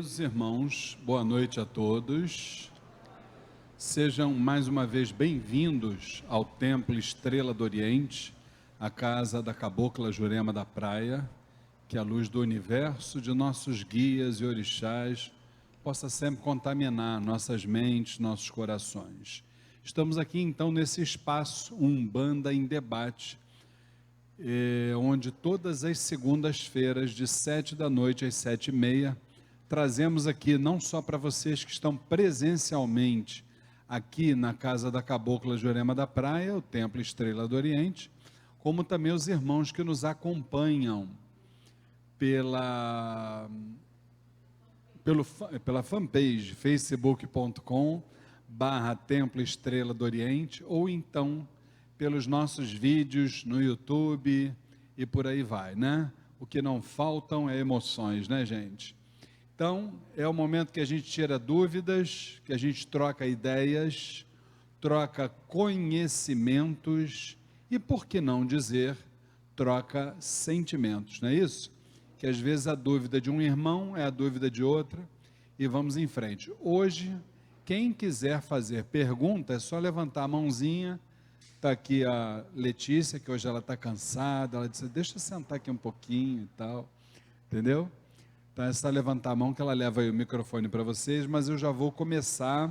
Queridos irmãos, boa noite a todos. Sejam mais uma vez bem-vindos ao Templo Estrela do Oriente, a casa da Cabocla Jurema da Praia. Que a luz do universo, de nossos guias e orixás, possa sempre contaminar nossas mentes, nossos corações. Estamos aqui então nesse espaço Umbanda em Debate, onde todas as segundas-feiras, de 7 da noite às 7h30, trazemos aqui não só para vocês que estão presencialmente aqui na casa da Cabocla Jurema da Praia, o Templo Estrela do Oriente, como também os irmãos que nos acompanham pela fanpage facebook.com/Templo Estrela do Oriente, ou então pelos nossos vídeos no YouTube e por aí vai, né? O que não faltam é emoções, né, gente? Então, é o momento que a gente tira dúvidas, que a gente troca ideias, troca conhecimentos e, por que não dizer, troca sentimentos, não é isso? Que às vezes a dúvida de um irmão é a dúvida de outra, e vamos em frente. Hoje, quem quiser fazer pergunta, é só levantar a mãozinha. Está aqui a Letícia, que hoje ela está cansada, ela disse, deixa eu sentar aqui um pouquinho e tal, entendeu? Então é só levantar a mão que ela leva aí o microfone para vocês, mas eu já vou começar,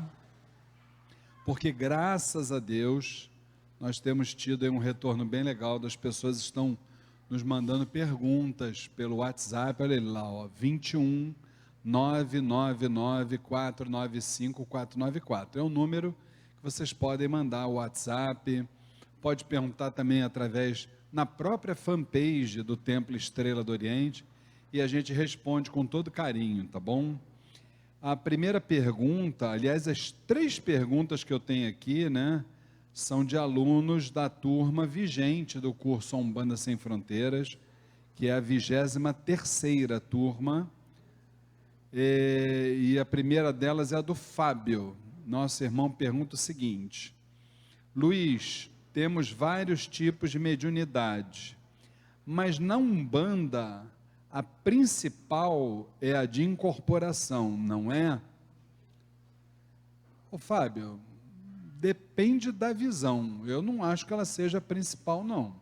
porque graças a Deus, nós temos tido aí um retorno bem legal, das pessoas estão nos mandando perguntas pelo WhatsApp, olha ele lá, ó, 21 999 495 494, é o número que vocês podem mandar o WhatsApp, pode perguntar também através, na própria fanpage do Templo Estrela do Oriente, e a gente responde com todo carinho, tá bom? A primeira pergunta, aliás, as 3 perguntas que eu tenho aqui, né, são de alunos da turma vigente do curso Umbanda Sem Fronteiras, que é a 23ª turma, e a primeira delas é a do Fábio. Nosso irmão pergunta o seguinte: Luiz, temos vários tipos de mediunidade, mas na Umbanda, a principal é a de incorporação, não é? Ô Fábio, depende da visão, eu não acho que ela seja a principal, não.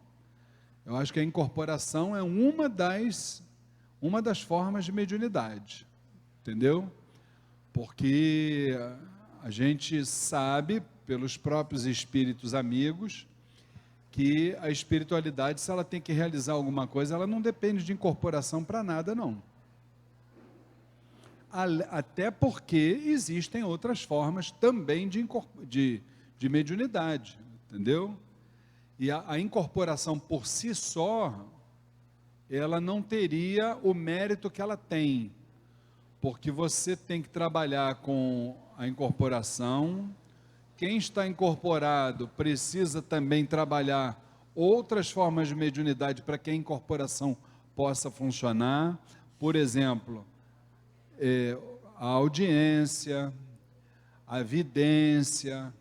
Eu acho que a incorporação é uma das formas de mediunidade, entendeu? Porque a gente sabe, pelos próprios espíritos amigos, que a espiritualidade, se ela tem que realizar alguma coisa, ela não depende de incorporação para nada, não. Até porque existem outras formas também de mediunidade, entendeu? E a incorporação por si só, ela não teria o mérito que ela tem, porque você tem que trabalhar com a incorporação. Quem está incorporado precisa também trabalhar outras formas de mediunidade para que a incorporação possa funcionar. Por exemplo, a audiência, a vidência,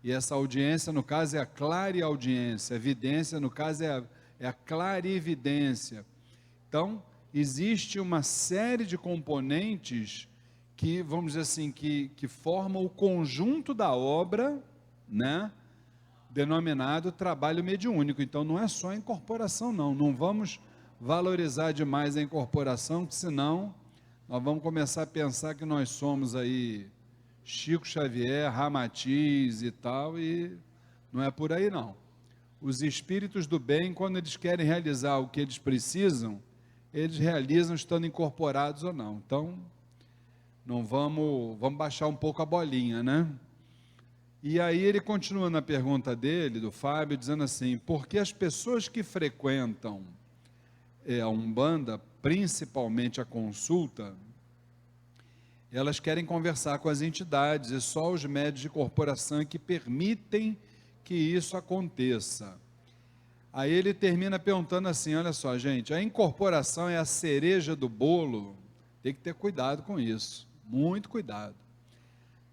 e essa audiência no caso é a clareaudiência, a vidência no caso é a clarividência. Então, existe uma série de componentes que, vamos dizer assim, que formam o conjunto da obra, né, denominado trabalho mediúnico. Então não é só a incorporação, não vamos valorizar demais a incorporação, que senão nós vamos começar a pensar que nós somos aí Chico Xavier, Ramatiz e tal, e não é por aí não. Os espíritos do bem, quando eles querem realizar o que eles precisam, eles realizam estando incorporados ou não. Então, não vamos baixar um pouco a bolinha, né? E aí ele continua na pergunta dele, do Fábio, dizendo assim, por que as pessoas que frequentam a Umbanda, principalmente a consulta, elas querem conversar com as entidades, e só os médios de corporação que permitem que isso aconteça. Aí ele termina perguntando assim, olha só gente, a incorporação é a cereja do bolo, tem que ter cuidado com isso, muito cuidado.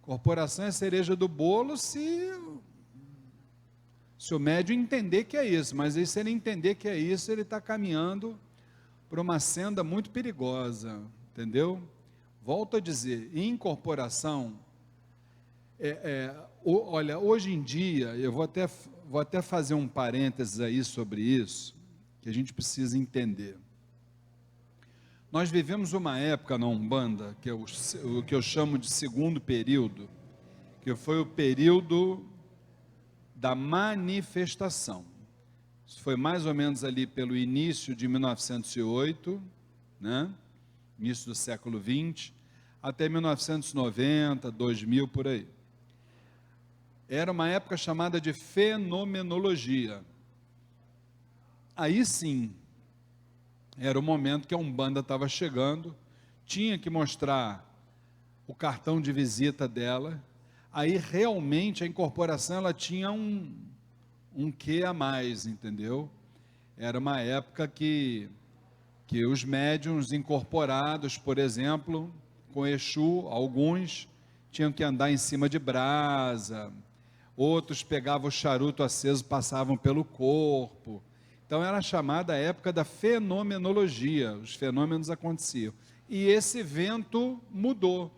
Corporação é a cereja do bolo se o médium entender que é isso, mas aí, se ele entender que é isso, ele está caminhando para uma senda muito perigosa, entendeu? Volto a dizer, incorporação, olha, hoje em dia, eu vou até fazer um parênteses aí sobre isso, que a gente precisa entender. Nós vivemos uma época na Umbanda, que é o que eu chamo de segundo período, que foi o período da manifestação. Isso foi mais ou menos ali pelo início de 1908, né? Início do século XX, até 1990, 2000, por aí. Era uma época chamada de fenomenologia. Aí sim, era o momento que a Umbanda estava chegando, tinha que mostrar o cartão de visita dela, aí realmente a incorporação ela tinha um quê a mais, entendeu? Era uma época que os médiuns incorporados, por exemplo, com Exu, alguns tinham que andar em cima de brasa, outros pegavam o charuto aceso, passavam pelo corpo. Então era chamada a época da fenomenologia, os fenômenos aconteciam. E esse evento mudou.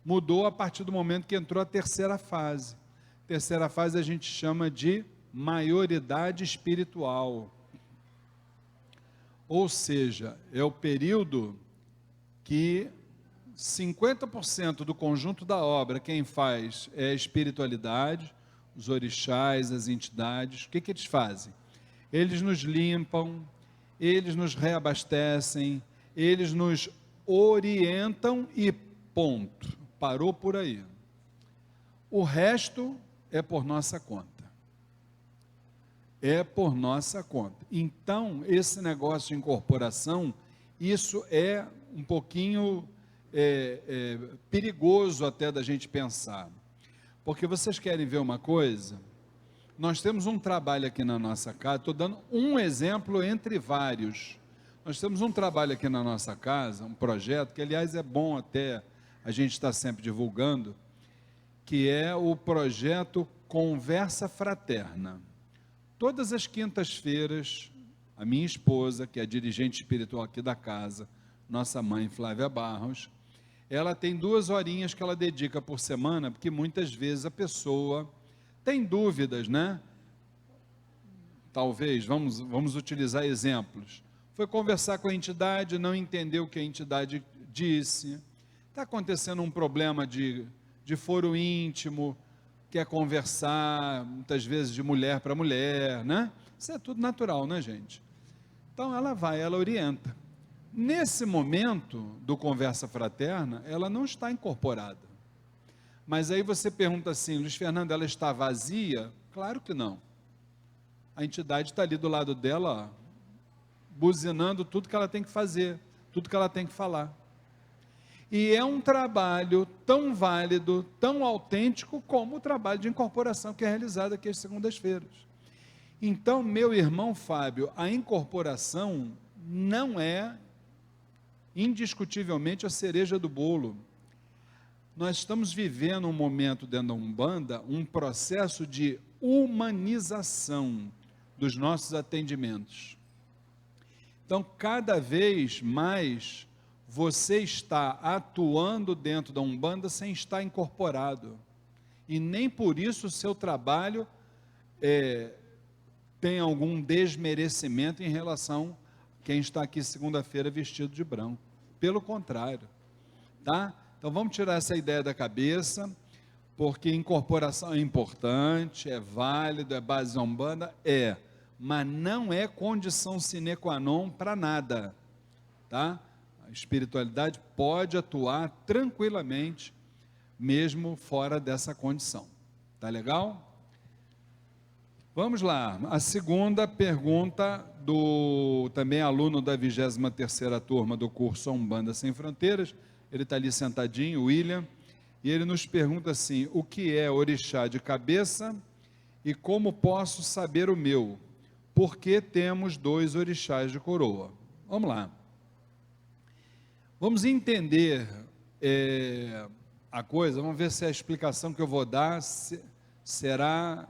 Mudou a partir do momento que entrou a terceira fase. Terceira fase a gente chama de maioridade espiritual. Ou seja, é o período que 50% do conjunto da obra, quem faz é a espiritualidade, os orixás, as entidades. O que eles fazem? Eles nos limpam, eles nos reabastecem, eles nos orientam e ponto. Parou por aí. O resto é por nossa conta. É por nossa conta. Então, esse negócio de incorporação, isso é um pouquinho perigoso até da gente pensar. Porque vocês querem ver uma coisa? Nós temos um trabalho aqui na nossa casa, estou dando um exemplo entre vários. Nós temos um trabalho aqui na nossa casa, um projeto, que aliás é bom até a gente estar sempre divulgando, que é o projeto Conversa Fraterna. Todas as quintas-feiras, a minha esposa, que é a dirigente espiritual aqui da casa, nossa mãe Flávia Barros, ela tem 2 horinhas que ela dedica por semana, porque muitas vezes a pessoa tem dúvidas, né? Talvez, vamos utilizar exemplos. Foi conversar com a entidade, não entendeu o que a entidade disse. Está acontecendo um problema de foro íntimo, quer conversar, muitas vezes de mulher para mulher, né? Isso é tudo natural, né, gente? Então ela vai, ela orienta. Nesse momento do Conversa Fraterna, ela não está incorporada. Mas aí você pergunta assim, Luiz Fernando, ela está vazia? Claro que não. A entidade está ali do lado dela, ó, buzinando tudo que ela tem que fazer, tudo que ela tem que falar. E é um trabalho tão válido, tão autêntico, como o trabalho de incorporação que é realizado aqui às segundas-feiras. Então, meu irmão Fábio, a incorporação não é indiscutivelmente a cereja do bolo. Nós estamos vivendo um momento dentro da Umbanda, um processo de humanização dos nossos atendimentos. Então, cada vez mais você está atuando dentro da Umbanda sem estar incorporado. E nem por isso o seu trabalho tem algum desmerecimento em relação a quem está aqui segunda-feira vestido de branco. Pelo contrário, tá? Então vamos tirar essa ideia da cabeça, porque incorporação é importante, é válido, é base da Umbanda, mas não é condição sine qua non para nada, tá? A espiritualidade pode atuar tranquilamente, mesmo fora dessa condição. Tá legal? Vamos lá. A segunda pergunta do também aluno da 23ª turma do curso Umbanda Sem Fronteiras, ele está ali sentadinho, o William, e ele nos pergunta assim, o que é orixá de cabeça e como posso saber o meu? Por que temos 2 orixás de coroa? Vamos lá. Vamos entender a coisa, vamos ver se a explicação que eu vou dar será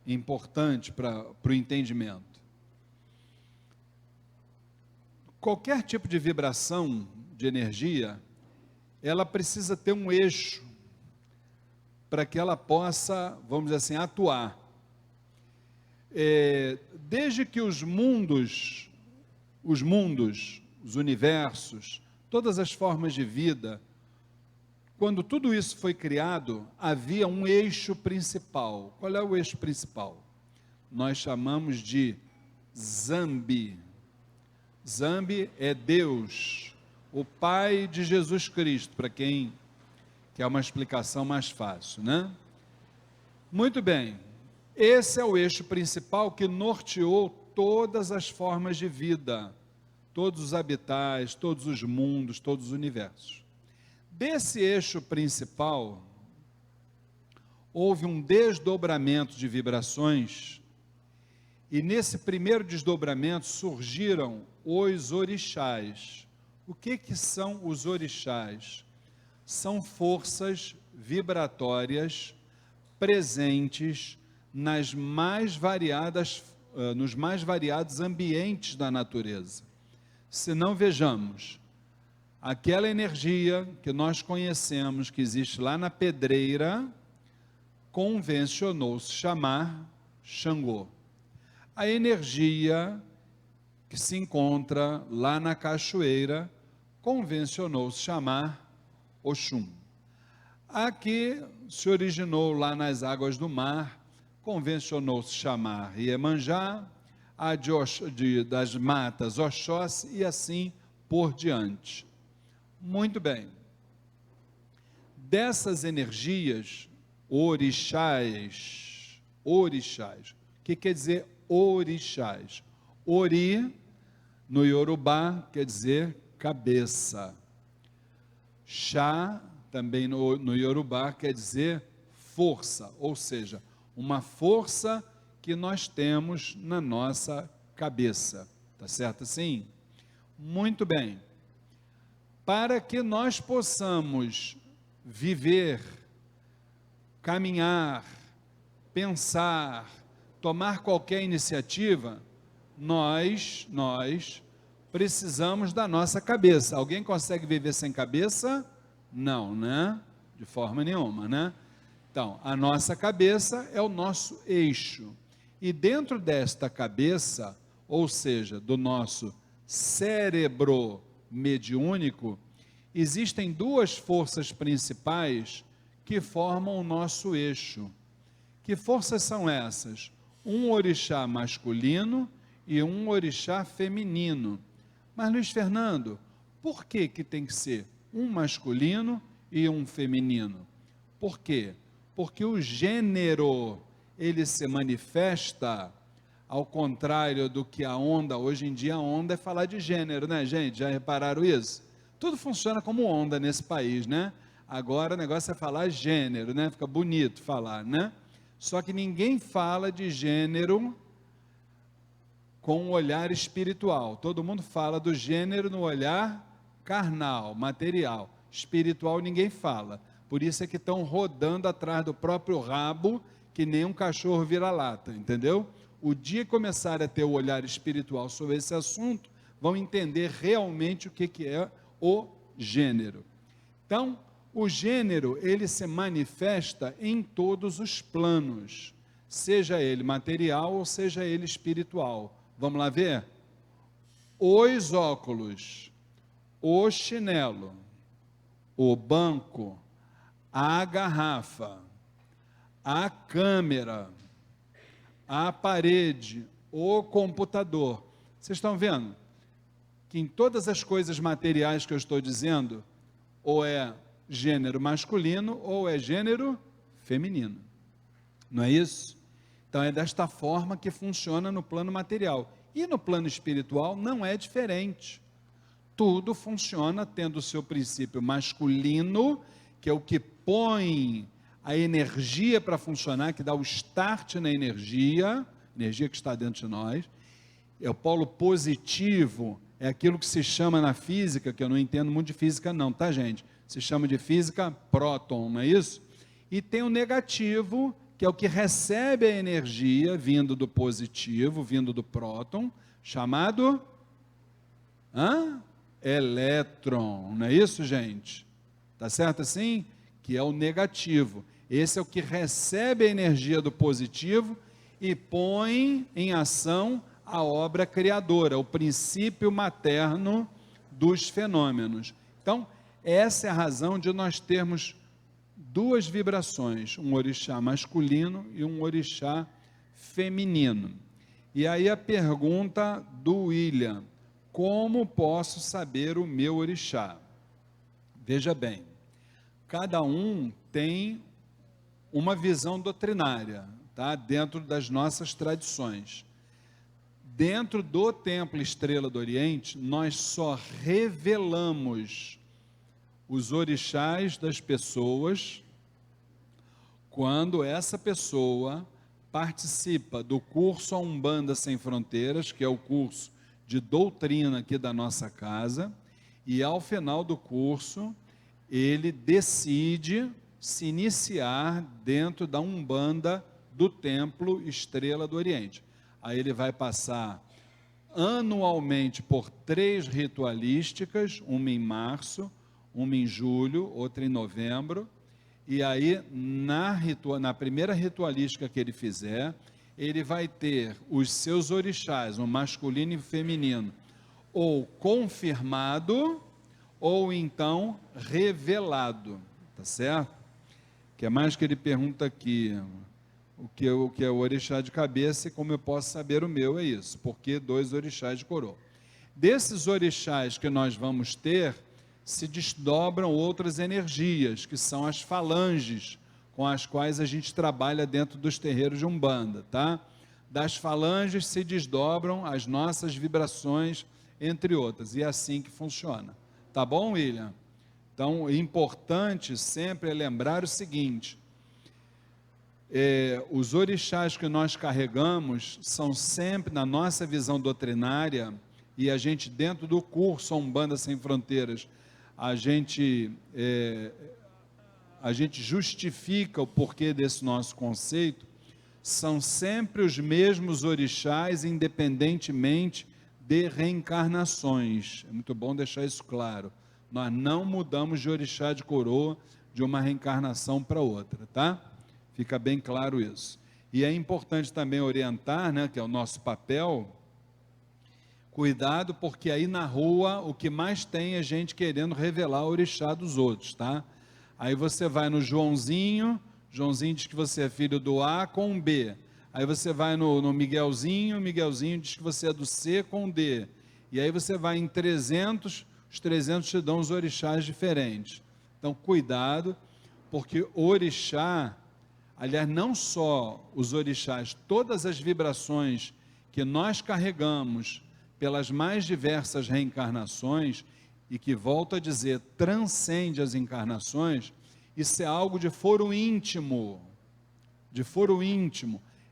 importante para o entendimento. Qualquer tipo de vibração de energia, ela precisa ter um eixo para que ela possa, vamos dizer assim, atuar. Desde que os mundos, os universos, todas as formas de vida, quando tudo isso foi criado, havia um eixo principal. Qual é o eixo principal? Nós chamamos de Zambi. Zambi é Deus, o Pai de Jesus Cristo, para quem quer uma explicação mais fácil, né? Muito bem, esse é o eixo principal que norteou todas as formas de vida, todos os habitats, todos os mundos, todos os universos. Desse eixo principal, houve um desdobramento de vibrações, e nesse primeiro desdobramento surgiram os orixás. O que são os orixás? São forças vibratórias presentes nos mais variados ambientes da natureza. Se não, vejamos, aquela energia que nós conhecemos, que existe lá na pedreira, convencionou-se chamar Xangô. A energia que se encontra lá na cachoeira, convencionou-se chamar Oxum. A que se originou lá nas águas do mar, convencionou-se chamar Iemanjá, a das matas Oxóssi e assim por diante. Muito bem. Dessas energias, orixás. O que quer dizer orixás? Ori, no Yorubá, quer dizer cabeça. Chá, também no Yorubá, quer dizer força, ou seja, uma força que nós temos na nossa cabeça. Tá certo assim? Muito bem. Para que nós possamos viver, caminhar, pensar, tomar qualquer iniciativa, nós precisamos da nossa cabeça. Alguém consegue viver sem cabeça? Não, né? De forma nenhuma, né? Então, a nossa cabeça é o nosso eixo. E dentro desta cabeça, ou seja, do nosso cérebro mediúnico, existem duas forças principais que formam o nosso eixo. Que forças são essas? Um orixá masculino e um orixá feminino. Mas, Luiz Fernando, por que tem que ser um masculino e um feminino? Por quê? Porque o gênero, ele se manifesta ao contrário do que a onda. Hoje em dia a onda é falar de gênero, né, gente? Já repararam isso? Tudo funciona como onda nesse país, né? Agora o negócio é falar gênero, né? Fica bonito falar, né? Só que ninguém fala de gênero com um olhar espiritual. Todo mundo fala do gênero no olhar carnal, material. Espiritual ninguém fala. Por isso é que estão rodando atrás do próprio rabo, que nem um cachorro vira-lata, entendeu? O dia que começar a ter o olhar espiritual sobre esse assunto, vão entender realmente o que é o gênero. Então, o gênero, ele se manifesta em todos os planos, seja ele material ou seja ele espiritual. Vamos lá ver? Os óculos, o chinelo, o banco, a garrafa, a câmera, a parede, o computador. Vocês estão vendo que em todas as coisas materiais que eu estou dizendo, ou é gênero masculino ou é gênero feminino. Não é isso? Então é desta forma que funciona no plano material. E no plano espiritual não é diferente. Tudo funciona tendo o seu princípio masculino, que é o que põe a energia para funcionar, que dá o start na energia que está dentro de nós. É o polo positivo, é aquilo que se chama na física, que eu não entendo muito de física não, tá, gente? Se chama de física próton, não é isso? E tem o negativo, que é o que recebe a energia vindo do positivo, vindo do próton, chamado Elétron, não é isso, gente? Tá certo assim? Que é o negativo. Esse é o que recebe a energia do positivo e põe em ação a obra criadora, o princípio materno dos fenômenos. Então, essa é a razão de nós termos duas vibrações, um orixá masculino e um orixá feminino. E aí a pergunta do William: como posso saber o meu orixá? Veja bem, cada um tem uma visão doutrinária, tá? Dentro das nossas tradições. Dentro do Templo Estrela do Oriente, nós só revelamos os orixás das pessoas quando essa pessoa participa do curso A Umbanda Sem Fronteiras, que é o curso de doutrina aqui da nossa casa, e ao final do curso, ele decide se iniciar dentro da Umbanda do Templo Estrela do Oriente. Aí ele vai passar anualmente por 3 ritualísticas, uma em março, uma em julho, outra em novembro, e aí na primeira ritualística que ele fizer, ele vai ter os seus orixás, o masculino e o feminino, ou confirmado, ou então revelado, tá certo? O que é mais que ele pergunta aqui? O que é o orixá de cabeça e como eu posso saber o meu, é isso, porque 2 orixás de coroa. Desses orixás que nós vamos ter, se desdobram outras energias, que são as falanges, com as quais a gente trabalha dentro dos terreiros de Umbanda, tá? Das falanges se desdobram as nossas vibrações, entre outras, e é assim que funciona. Tá bom, William? Então, o importante sempre é lembrar o seguinte: os orixás que nós carregamos são sempre, na nossa visão doutrinária, e a gente dentro do curso A Umbanda Sem Fronteiras, a gente justifica o porquê desse nosso conceito, são sempre os mesmos orixás, independentemente de reencarnações. É muito bom deixar isso claro. Nós não mudamos de orixá de coroa de uma reencarnação para outra, tá? Fica bem claro isso. E é importante também orientar, né, que é o nosso papel, cuidado, porque aí na rua o que mais tem é gente querendo revelar o orixá dos outros, tá? Aí você vai no Joãozinho, Joãozinho diz que você é filho do A com B. Aí você vai no Miguelzinho, Miguelzinho diz que você é do C com D. E aí você vai em 300, os 300 te dão os orixás diferentes. Então cuidado, porque orixá, aliás, não só os orixás, todas as vibrações que nós carregamos pelas mais diversas reencarnações, e que, volto a dizer, transcende as encarnações, isso é algo de foro íntimo,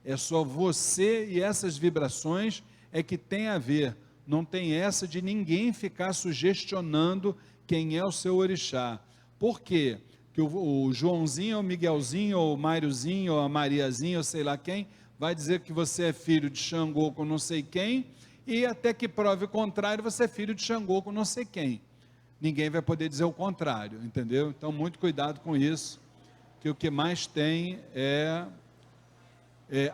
é só você e essas vibrações é que tem a ver, não tem essa de ninguém ficar sugestionando quem é o seu orixá. Por quê? Que o Joãozinho, ou o Miguelzinho, ou o Máriozinho, ou a Mariazinha, ou sei lá quem, vai dizer que você é filho de Xangô com não sei quem, e até que prove o contrário, você é filho de Xangô com não sei quem. Ninguém vai poder dizer o contrário, entendeu? Então, muito cuidado com isso, que o que mais tem é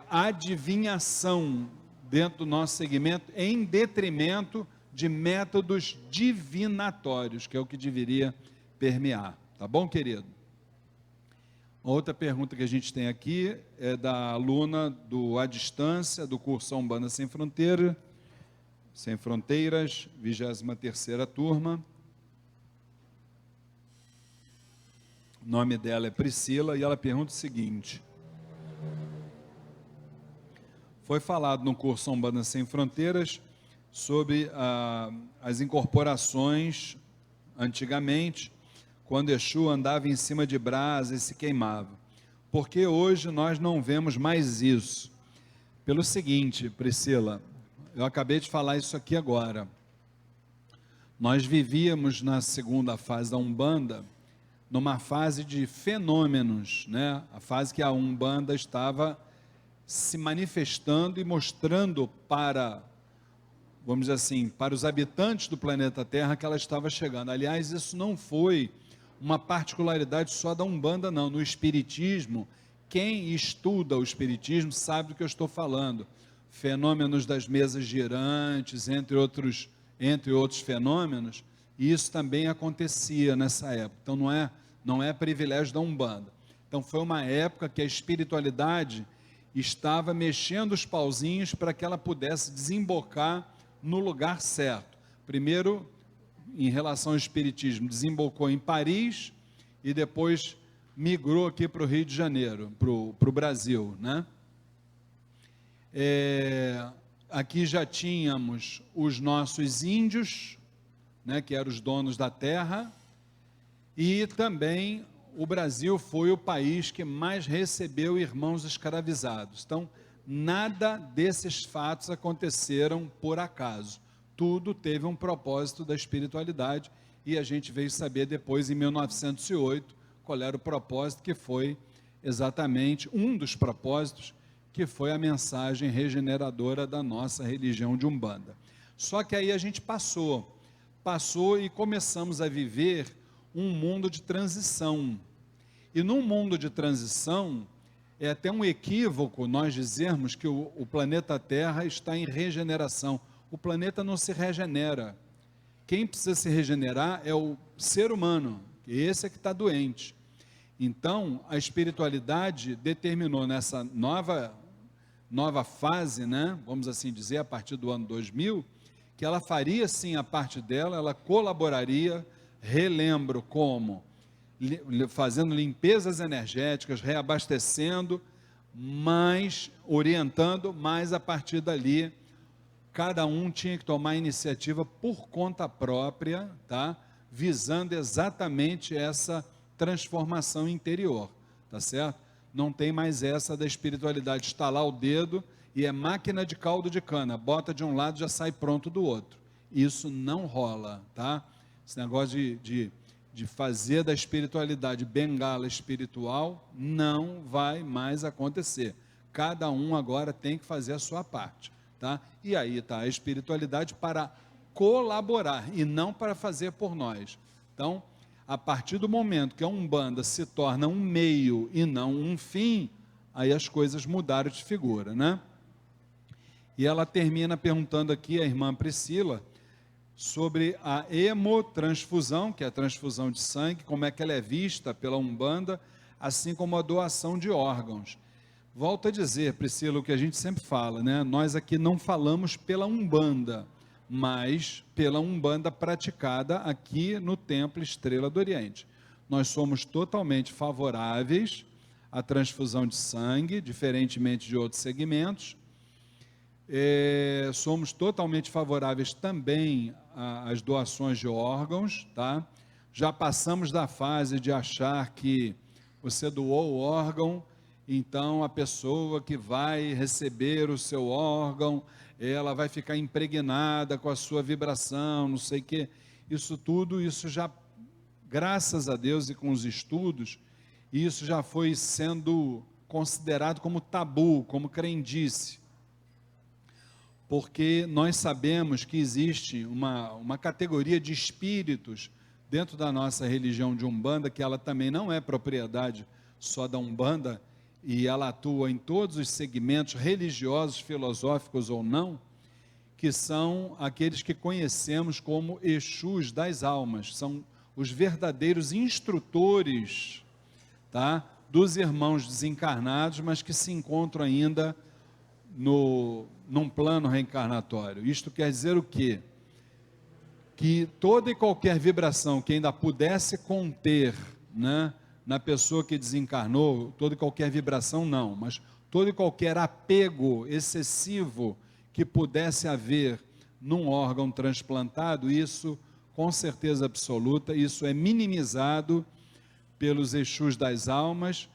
adivinhação dentro do nosso segmento, em detrimento de métodos divinatórios, que é o que deveria permear. Tá bom, querido? Outra pergunta que a gente tem aqui é da aluna do À Distância, do curso A Umbanda Sem Fronteiras, 23ª turma. O nome dela é Priscila e ela pergunta o seguinte: foi falado no curso Umbanda Sem Fronteiras sobre as incorporações antigamente, quando Exu andava em cima de brasa e se queimava. Porque hoje nós não vemos mais isso? Pelo seguinte, Priscila, eu acabei de falar isso aqui agora. Nós vivíamos na segunda fase da Umbanda, numa fase de fenômenos, né? A fase que a Umbanda estava se manifestando e mostrando para vamos dizer assim, para os habitantes do planeta Terra que ela estava chegando. Aliás, isso não foi uma particularidade só da Umbanda, não. No Espiritismo, quem estuda o Espiritismo sabe do que eu estou falando. Fenômenos das mesas girantes, entre outros fenômenos, e isso também acontecia nessa época. Então não é privilégio da Umbanda. Então foi uma época que a espiritualidade estava mexendo os pauzinhos para que ela pudesse desembocar no lugar certo. Primeiro, em relação ao espiritismo, desembocou em Paris e depois migrou aqui para o Rio de Janeiro, para o Brasil, né? Aqui já tínhamos os nossos índios, né, que eram os donos da terra, e também o Brasil foi o país que mais recebeu irmãos escravizados. Então, nada desses fatos aconteceram por acaso. Tudo teve um propósito da espiritualidade, e a gente veio saber depois, em 1908, qual era o propósito, que foi exatamente um dos propósitos, que foi a mensagem regeneradora da nossa religião de Umbanda. Só que aí a gente passou e começamos a viver um mundo de transição. E num mundo de transição, é até um equívoco nós dizermos que o planeta Terra está em regeneração. O planeta não se regenera. Quem precisa se regenerar é o ser humano, esse é que está doente. Então, a espiritualidade determinou nessa nova fase, né, vamos assim dizer, a partir do ano 2000, que ela faria sim a parte dela, ela colaboraria, relembro como, fazendo limpezas energéticas, reabastecendo, mas orientando, mas a partir dali, cada um tinha que tomar a iniciativa por conta própria, tá? Visando exatamente essa transformação interior, tá certo? Não tem mais essa da espiritualidade, estalar o dedo e é máquina de caldo de cana, bota de um lado já sai pronto do outro. Isso não rola, tá? Esse negócio de fazer da espiritualidade bengala espiritual não vai mais acontecer. Cada um agora tem que fazer a sua parte, tá? E aí está a espiritualidade para colaborar e não para fazer por nós. Então, a partir do momento que a Umbanda se torna um meio e não um fim, aí as coisas mudaram de figura, né? E ela termina perguntando aqui, a irmã Priscila, sobre a hemotransfusão, que é a transfusão de sangue, como é que ela é vista pela Umbanda, assim como a doação de órgãos. Volto a dizer, Priscila, o que a gente sempre fala, né? Nós aqui não falamos pela Umbanda, mas pela Umbanda praticada aqui no Templo Estrela do Oriente. Nós somos totalmente favoráveis à transfusão de sangue, diferentemente de outros segmentos. Somos totalmente favoráveis também às doações de órgãos, tá? Já passamos da fase de achar que você doou o órgão, então a pessoa que vai receber o seu órgão, ela vai ficar impregnada com a sua vibração, não sei o quê. Isso tudo, isso já, graças a Deus e com os estudos, isso já foi sendo considerado como tabu, como crendice. Porque nós sabemos que existe uma categoria de espíritos dentro da nossa religião de Umbanda, que ela também não é propriedade só da Umbanda, e ela atua em todos os segmentos religiosos, filosóficos ou não, que são aqueles que conhecemos como Exus das almas, são os verdadeiros instrutores, tá, dos irmãos desencarnados, mas que se encontram ainda num plano reencarnatório. Isto quer dizer o quê? Que toda e qualquer vibração que ainda pudesse conter, né, na pessoa que desencarnou, toda e qualquer vibração não, mas todo e qualquer apego excessivo que pudesse haver num órgão transplantado, isso, com certeza absoluta, isso é minimizado pelos Exus das almas,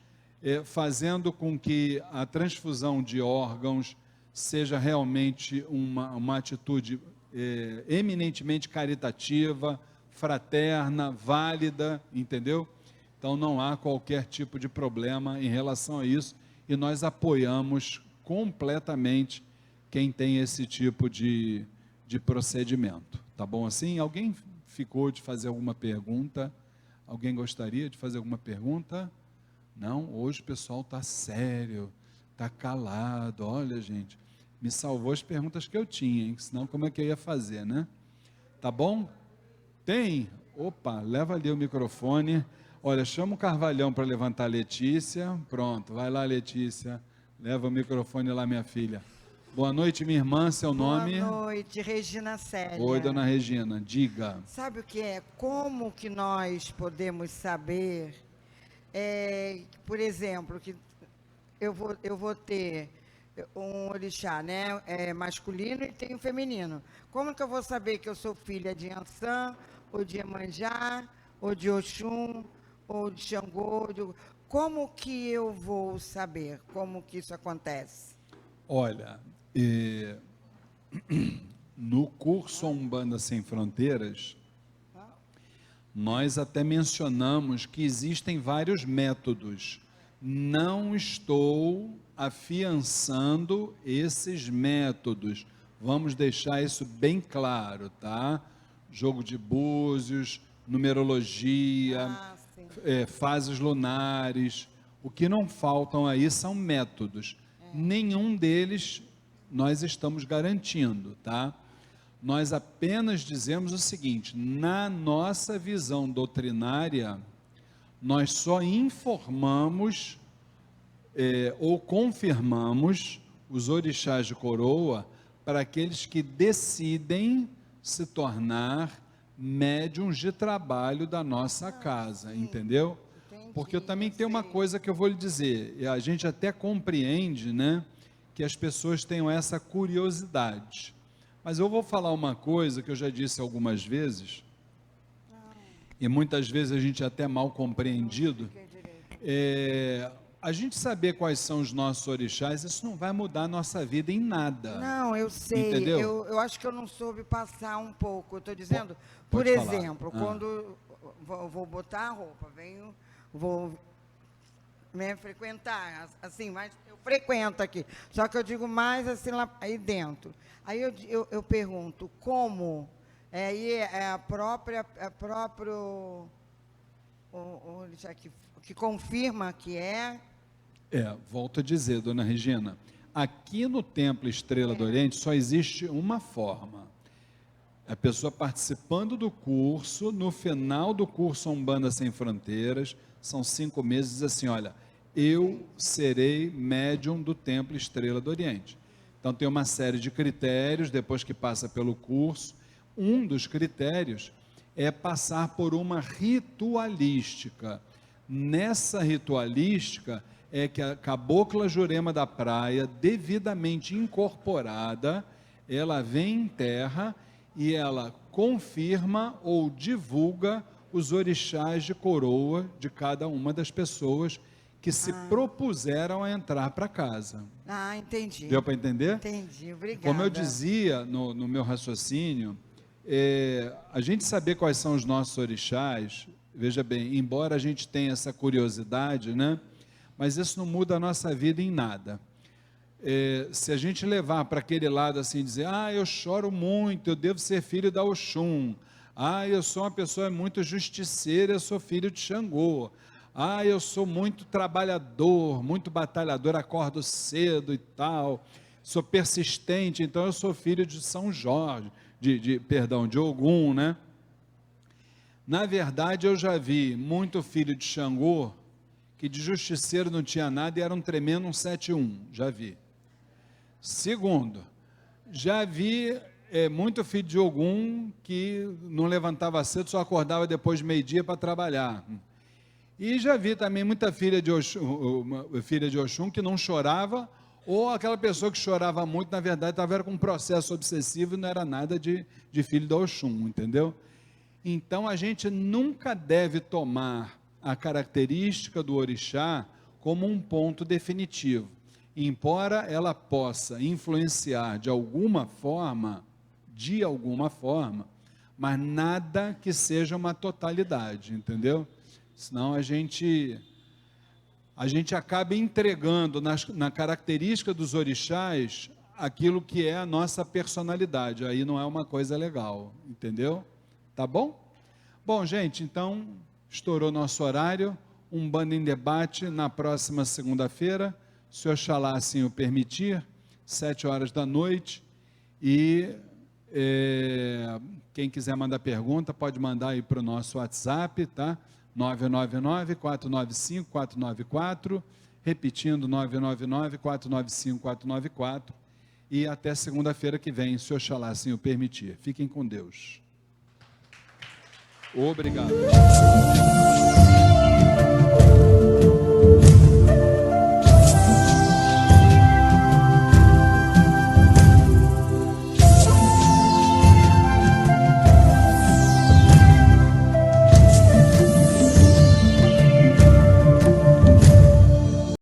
fazendo com que a transfusão de órgãos seja realmente uma atitude eminentemente caritativa, fraterna, válida, entendeu? Então não há qualquer tipo de problema em relação a isso, e nós apoiamos completamente quem tem esse tipo de de procedimento. Tá bom assim? Alguém ficou de fazer alguma pergunta? Alguém gostaria de fazer alguma pergunta? Não? Hoje o pessoal está sério, está calado. Olha, gente, me salvou as perguntas que eu tinha, hein? Senão como é que eu ia fazer, né? Tá bom? Tem? Opa, leva ali o microfone. Olha, chama o Carvalhão para levantar a Letícia. Pronto, vai lá, Letícia. Leva o microfone lá, minha filha. Boa noite, minha irmã, seu nome? Boa noite, Regina Célia. Oi, dona Regina, diga. Sabe o que é? Como que nós podemos saber, por exemplo, que eu vou ter um orixá, né, masculino e tem um feminino. Como que eu vou saber que eu sou filha de Ansan, ou de Iemanjá, ou de Oxum, ou de Xangô? Como que eu vou saber como que isso acontece? Olha, no curso Umbanda Sem Fronteiras, nós até mencionamos que existem vários métodos. Não estou afiançando esses métodos. Vamos deixar isso bem claro, tá? Jogo de búzios, numerologia, fases lunares. O que não faltam aí são métodos. Nenhum deles nós estamos garantindo, tá? Nós apenas dizemos o seguinte: na nossa visão doutrinária, nós só informamos ou confirmamos os orixás de coroa para aqueles que decidem se tornar médiuns de trabalho da nossa casa, entendeu? Porque eu também tenho uma coisa que eu vou lhe dizer, e a gente até compreende, né, que as pessoas tenham essa curiosidade. Mas eu vou falar uma coisa que eu já disse algumas vezes, e muitas vezes a gente é até mal compreendido. A gente saber quais são os nossos orixás, isso não vai mudar a nossa vida em nada. Não, eu sei. Entendeu? Eu acho que eu não soube passar um pouco. Eu estou dizendo, por Pode exemplo, falar. quando vou botar a roupa, vou frequentar, assim, mas eu frequento aqui. Só que eu digo mais assim lá aí dentro. Aí eu pergunto como aí é próprio que confirma que é. Volto a dizer, dona Regina, aqui no Templo Estrela do Oriente só existe uma forma. A pessoa participando do curso, no final do curso Umbanda Sem Fronteiras, são 5 meses, diz assim: olha, eu serei médium do Templo Estrela do Oriente. Então tem uma série de critérios, depois que passa pelo curso. Um dos critérios é passar por uma ritualística. Nessa ritualística é que a cabocla Jurema da Praia, devidamente incorporada, ela vem em terra e ela confirma ou divulga os orixás de coroa de cada uma das pessoas que se propuseram a entrar para casa. Entendi. Deu para entender? Entendi, obrigada. Como eu dizia no meu raciocínio, a gente saber quais são os nossos orixás, veja bem, embora a gente tenha essa curiosidade, né? Mas isso não muda a nossa vida em nada. Se a gente levar para aquele lado assim, dizer: eu choro muito, eu devo ser filho da Oxum, eu sou uma pessoa muito justiceira, eu sou filho de Xangô, eu sou muito trabalhador, muito batalhador, acordo cedo e tal, sou persistente, então eu sou filho de São Jorge, de Ogum, né? Na verdade, eu já vi muito filho de Xangô, que de justiceiro não tinha nada e era um tremendo 7-1, já vi. Segundo, já vi muito filho de Ogum que não levantava cedo, só acordava depois de meio-dia para trabalhar. E já vi também muita filha de Oxum que não chorava, ou aquela pessoa que chorava muito, na verdade, estava com um processo obsessivo e não era nada de filho da Oxum, entendeu? Então, a gente nunca deve tomar a característica do orixá como um ponto definitivo, embora ela possa influenciar de alguma forma, mas nada que seja uma totalidade, entendeu? Senão a gente acaba entregando na característica dos orixás aquilo que é a nossa personalidade. Aí não é uma coisa legal, entendeu? Tá bom? Bom, gente, então, estourou nosso horário. Umbanda em Debate na próxima segunda-feira, se Oxalá assim o permitir, 7 horas da noite. E quem quiser mandar pergunta, pode mandar aí para o nosso WhatsApp, tá? 999-495-494, repetindo, 999-495-494, e até segunda-feira que vem, se Oxalá assim o permitir. Fiquem com Deus. Obrigado.